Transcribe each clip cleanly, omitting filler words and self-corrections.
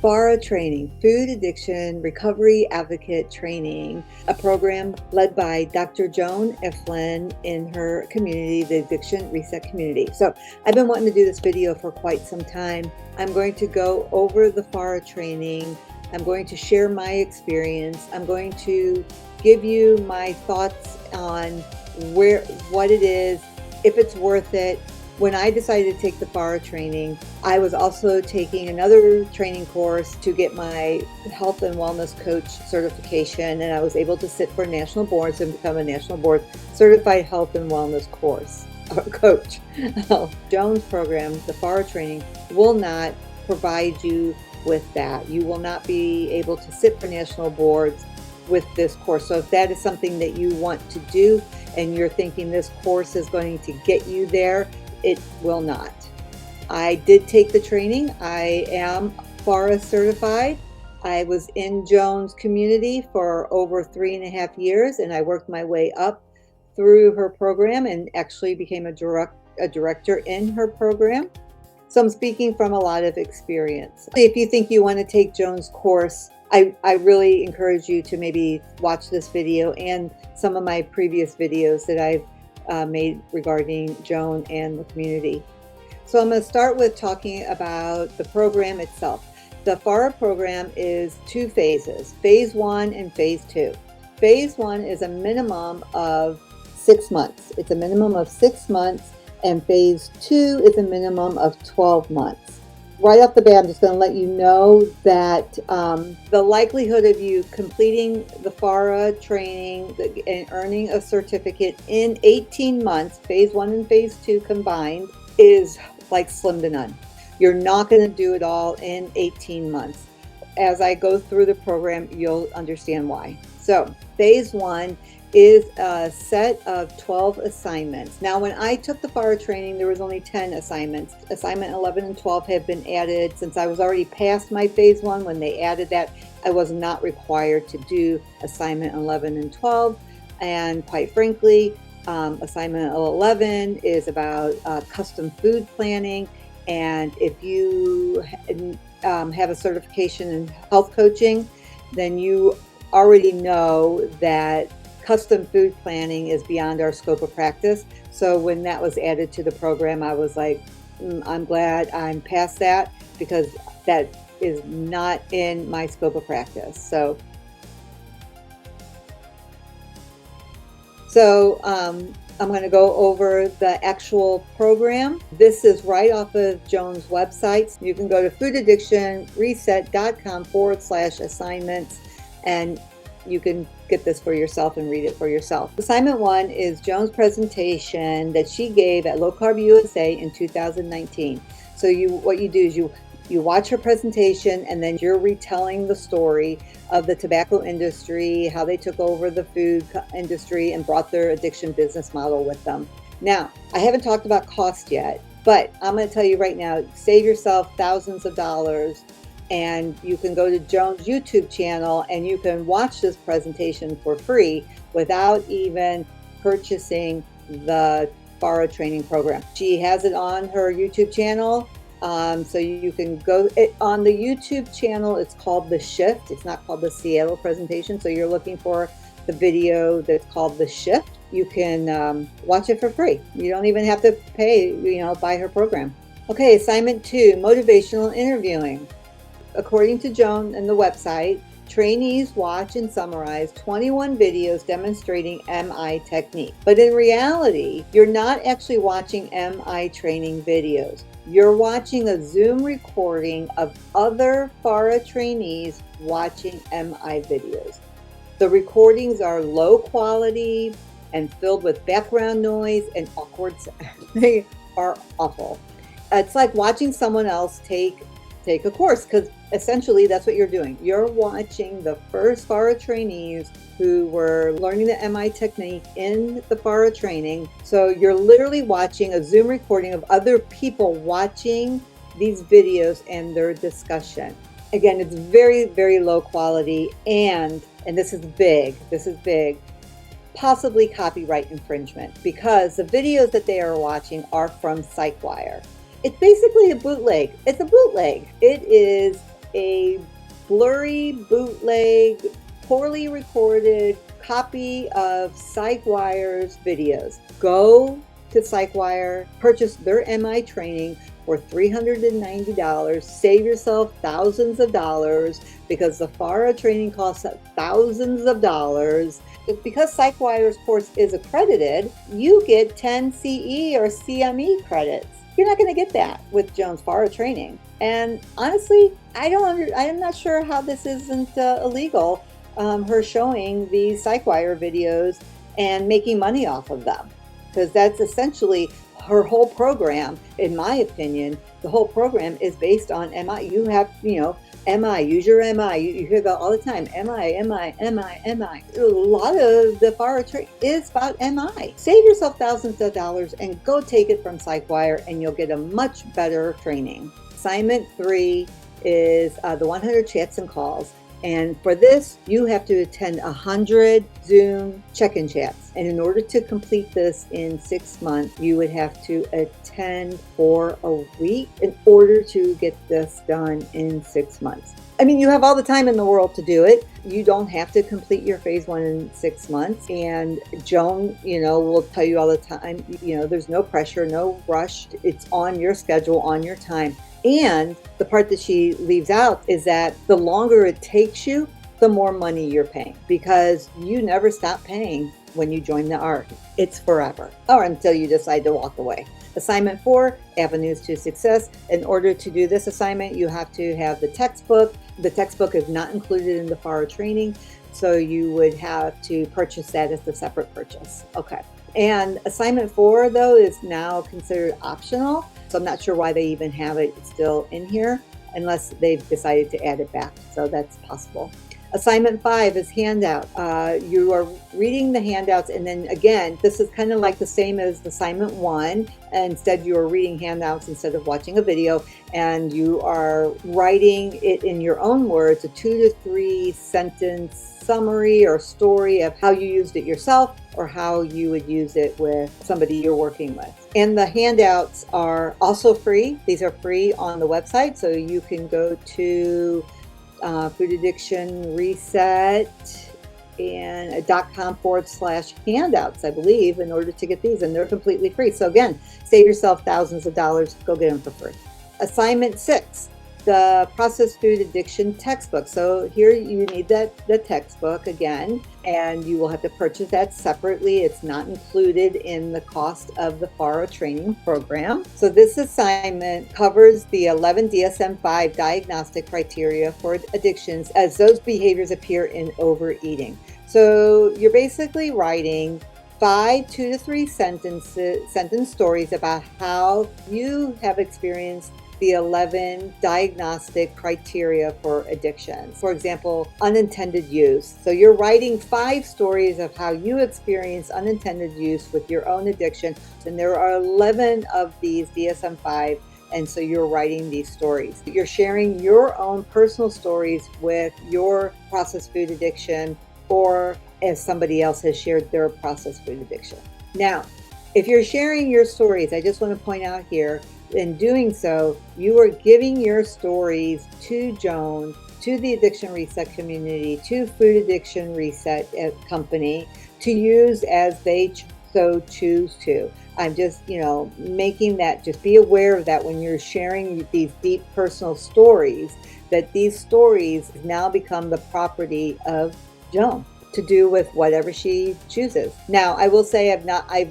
FARA training, Food Addiction Recovery Advocate Training, a program led by Dr. Joan Ifland in her community, the Addiction Reset community. So I've been wanting to do this video for quite some time. I'm going to go over the FARA training. I'm going to share my experience. I'm going to give you my thoughts on what it is, if it's worth it. When I decided to take the FARA training, I was also taking another training course to get my health and wellness coach certification, and I was able to sit for national boards and become a national board certified health and wellness coach. Joan's program, the FARA training, will not provide you with that. You will not be able to sit for national boards with this course. So if that is something that you want to do and you're thinking this course is going to get you there, it will not. I did take the training. I am FARA certified. I was in Joan's community for over 3.5 years, and I worked my way up through her program and actually became a director in her program. So I'm speaking from a lot of experience. If you think you want to take Joan's course, I really encourage you to maybe watch this video and some of my previous videos that I've made regarding Joan and the community. So I'm going to start with talking about the program itself. The FARA program is 2 phases, phase 1 and phase 2. Phase 1 is a minimum of 6 months. It's a minimum of 6 months, and phase 2 is a minimum of 12 months. Right off the bat, I'm just going to let you know that the likelihood of you completing the FARA training and earning a certificate in 18 months, phase 1 and phase 2 combined, is like slim to none. You're not going to do it all in 18 months. As I go through the program, you'll understand why. So phase 1 is a set of 12 assignments. Now, when I took the FARA training, there was only 10 assignments. Assignment 11 and 12 have been added. Since I was already past my phase 1, when they added that, I was not required to do assignment 11 and 12. And quite frankly, assignment 11 is about custom food planning. And if you have a certification in health coaching, then you already know that custom food planning is beyond our scope of practice. So when that was added to the program, I was like, I'm glad I'm past that, because that is not in my scope of practice. So I'm going to go over the actual program. This is right off of Joan's website. You can go to foodaddictionreset.com/assignments, and you can get this for yourself and read it for yourself. Assignment 1 is Joan's presentation that she gave at Low Carb USA in 2019. So what you do is you watch her presentation, and then you're retelling the story of the tobacco industry, how they took over the food industry and brought their addiction business model with them. Now, I haven't talked about cost yet, but I'm going to tell you right now, save yourself thousands of dollars. And you can go to Joan's YouTube channel and you can watch this presentation for free without even purchasing the FARA training program. She has it on her YouTube channel. So you can go on the YouTube channel. It's called The Shift. It's not called the Seattle presentation. So you're looking for the video that's called The Shift. You can watch it for free. You don't even have to pay, buy her program. Okay, assignment 2, motivational interviewing. According to Joan and the website, trainees watch and summarize 21 videos demonstrating MI technique. But in reality, you're not actually watching MI training videos. You're watching a Zoom recording of other FARA trainees watching MI videos. The recordings are low quality and filled with background noise and awkward sound. They are awful. It's like watching someone else take a course, because essentially that's what you're doing. You're watching the first FARA trainees who were learning the MI technique in the FARA training. So you're literally watching a Zoom recording of other people watching these videos and their discussion. Again, it's very, very low quality, and this is big, possibly copyright infringement, because the videos that they are watching are from SiteWire. It's basically a bootleg. It's a bootleg. It is a blurry, bootleg, poorly recorded copy of PsychWire's videos. Go to PsychWire, purchase their MI training for $390, save yourself thousands of dollars because the FARA training costs thousands of dollars. Because PsychWire's course is accredited, you get 10 CE or CME credits. You're not going to get that with Joan's FARA training. And honestly, I'm not sure how this isn't illegal. Her showing these PsychWire videos and making money off of them, because that's essentially her whole program. In my opinion, the whole program is based on MI. You have, MI, use your MI. You hear that all the time. MI. A lot of the FARA training is about MI. Save yourself thousands of dollars and go take it from PsychWire, and you'll get a much better training. Assignment 3 is the 100 chats and calls. And for this, you have to attend 100 Zoom check-in chats. And in order to complete this in 6 months, you would have to attend for a week in order to get this done in 6 months. I mean, you have all the time in the world to do it. You don't have to complete your phase 1 in 6 months. And Joan, will tell you all the time, there's no pressure, no rush. It's on your schedule, on your time. And the part that she leaves out is that the longer it takes you, the more money you're paying, because you never stop paying when you join the ARC. It's forever, or until you decide to walk away. Assignment 4, Avenues to Success. In order to do this assignment, you have to have the textbook. The textbook is not included in the FARA training, so you would have to purchase that as a separate purchase. Okay. And assignment 4, though, is now considered optional. So I'm not sure why they even have it still in here, unless they've decided to add it back. So that's possible. Assignment 5 is handout. You are reading the handouts, and then again, this is kind of like the same as assignment 1. Instead, you are reading handouts instead of watching a video, and you are writing it in your own words, a 2 to 3 sentence summary or story of how you used it yourself or how you would use it with somebody you're working with. And the handouts are also free. These are free on the website, so you can go to Food Addiction Reset and .com/handouts, I believe, in order to get these, and they're completely free. So again, save yourself thousands of dollars, go get them for free. Assignment 6, the Processed Food Addiction textbook. So here you need the textbook again, and you will have to purchase that separately. It's not included in the cost of the FARA training program. So this assignment covers the 11 DSM-5 diagnostic criteria for addictions as those behaviors appear in overeating. So you're basically writing 5 2 to 3 sentence stories about how you have experienced the 11 diagnostic criteria for addictions. For example, unintended use. So you're writing 5 stories of how you experience unintended use with your own addiction. And there are 11 of these DSM-5. And so you're writing these stories. You're sharing your own personal stories with your processed food addiction, or as somebody else has shared their processed food addiction. Now, if you're sharing your stories, I just want to point out here, in doing so, you are giving your stories to Joan, to the Addiction Reset community, to Food Addiction Reset company, to use as they so choose to. I'm just, making that, just be aware of that when you're sharing these deep personal stories, that these stories now become the property of Joan to do with whatever she chooses. Now, I will say I've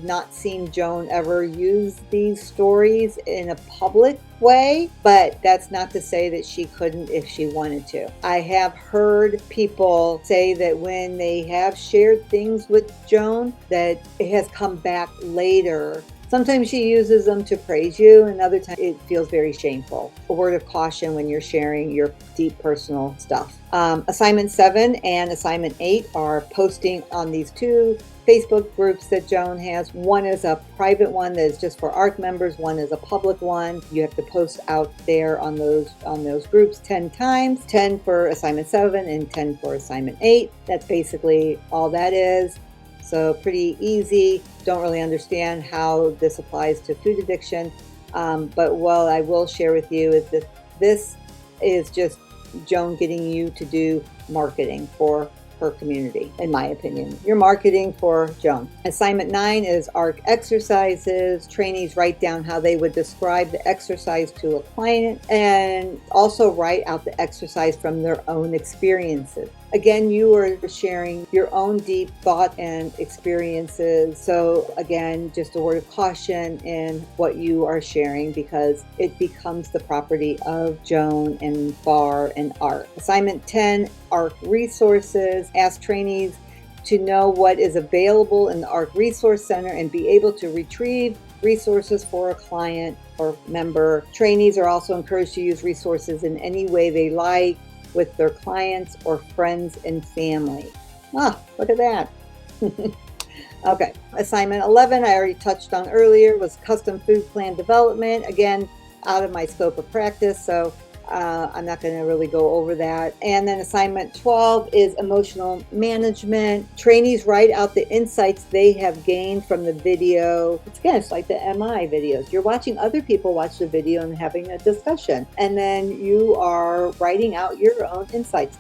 not seen Joan ever use these stories in a public way, but that's not to say that she couldn't if she wanted to. I have heard people say that when they have shared things with Joan, that it has come back later. Sometimes she uses them to praise you, and other times it feels very shameful. A word of caution when you're sharing your deep personal stuff. Assignment 7 and Assignment 8 are posting on these 2 Facebook groups that Joan has. One is a private one that is just for ARC members. One is a public one. You have to post out there on those groups 10 times, 10 for Assignment 7 and 10 for Assignment 8. That's basically all that is. So pretty easy. Don't really understand how this applies to food addiction. But what I will share with you is that this is just Joan getting you to do marketing for her community, in my opinion. You're marketing for Joan. Assignment 9 is ARC exercises. Trainees write down how they would describe the exercise to a client and also write out the exercise from their own experiences. Again, you are sharing your own deep thought and experiences. So again, just a word of caution in what you are sharing because it becomes the property of Joan and FAR and ARC. Assignment 10, ARC resources. Ask trainees to know what is available in the ARC Resource Center and be able to retrieve resources for a client or member. Trainees are also encouraged to use resources in any way they like with their clients or friends and family. Look at that. Okay, assignment 11, I already touched on earlier, was custom food plan development. Again, out of my scope of practice, so I'm not going to really go over that. And then assignment 12 is emotional management. Trainees write out the insights they have gained from the video. It's like the MI videos. You're watching other people watch the video and having a discussion. And then you are writing out your own insights.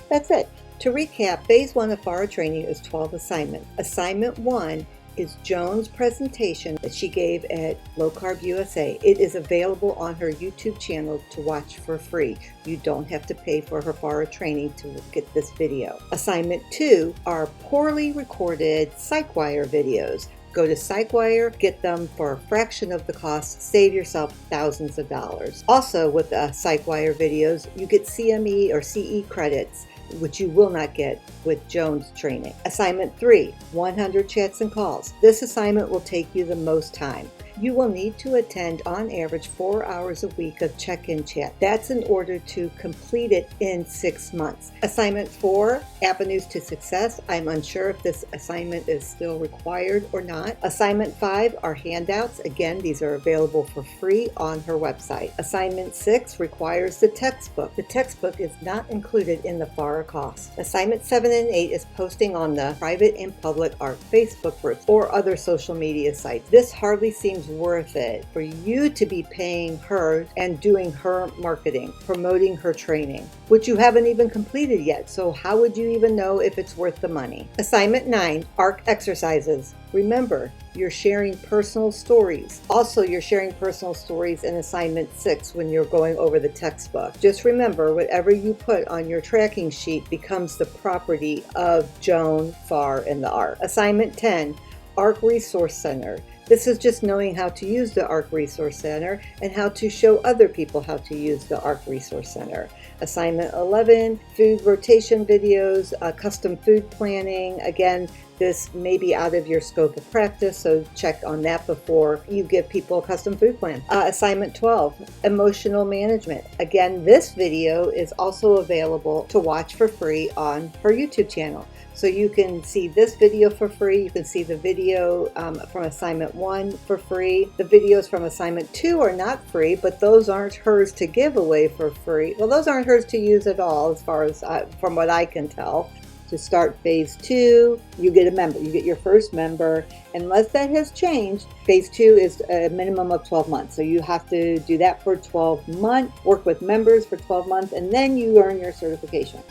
That's it. To recap, phase 1 of FARA training is 12 assignments. Assignment 1 is Joan's presentation that she gave at Low Carb USA. It is available on her YouTube channel to watch for free. You don't have to pay for her FARA training to get this video. Assignment 2 are poorly recorded PsychWire videos. Go to PsychWire, get them for a fraction of the cost, save yourself thousands of dollars. Also with PsychWire videos, you get CME or CE credits, which you will not get with Joan's training. Assignment 3, 100 chats and calls. This assignment will take you the most time. You will need to attend on average 4 hours a week of check-in chat. That's in order to complete it in 6 months. Assignment 4, avenues to success. I'm unsure if this assignment is still required or not. Assignment 5 are handouts. Again, these are available for free on her website. Assignment 6 requires the textbook. The textbook is not included in the FARA cost. Assignment 7 and 8 is posting on the private and public ARC Facebook groups or other social media sites. This hardly seems worth it for you to be paying her and doing her marketing, promoting her training, which you haven't even completed yet. So how would you even know if it's worth the money? Assignment 9, ARC exercises. Remember, you're sharing personal stories. Also, you're sharing personal stories in assignment 6 when you're going over the textbook. Just remember, whatever you put on your tracking sheet becomes the property of Joan, FAR, and the ARC. Assignment 10, ARC Resource Center. This is just knowing how to use the ARC Resource Center and how to show other people how to use the ARC Resource Center. Assignment 11, food rotation videos, custom food planning. Again, this may be out of your scope of practice, so check on that before you give people a custom food plan. Assignment 12, emotional management. Again, this video is also available to watch for free on her YouTube channel. So you can see this video for free. You can see the video from assignment 1 for free. The videos from assignment 2 are not free, but those aren't hers to give away for free. Well, those aren't hers to use at all, as far as from what I can tell. To start phase 2, you get a member. You get your first member. Unless that has changed, phase 2 is a minimum of 12 months. So you have to do that for 12 months, work with members for 12 months, and then you earn your certification.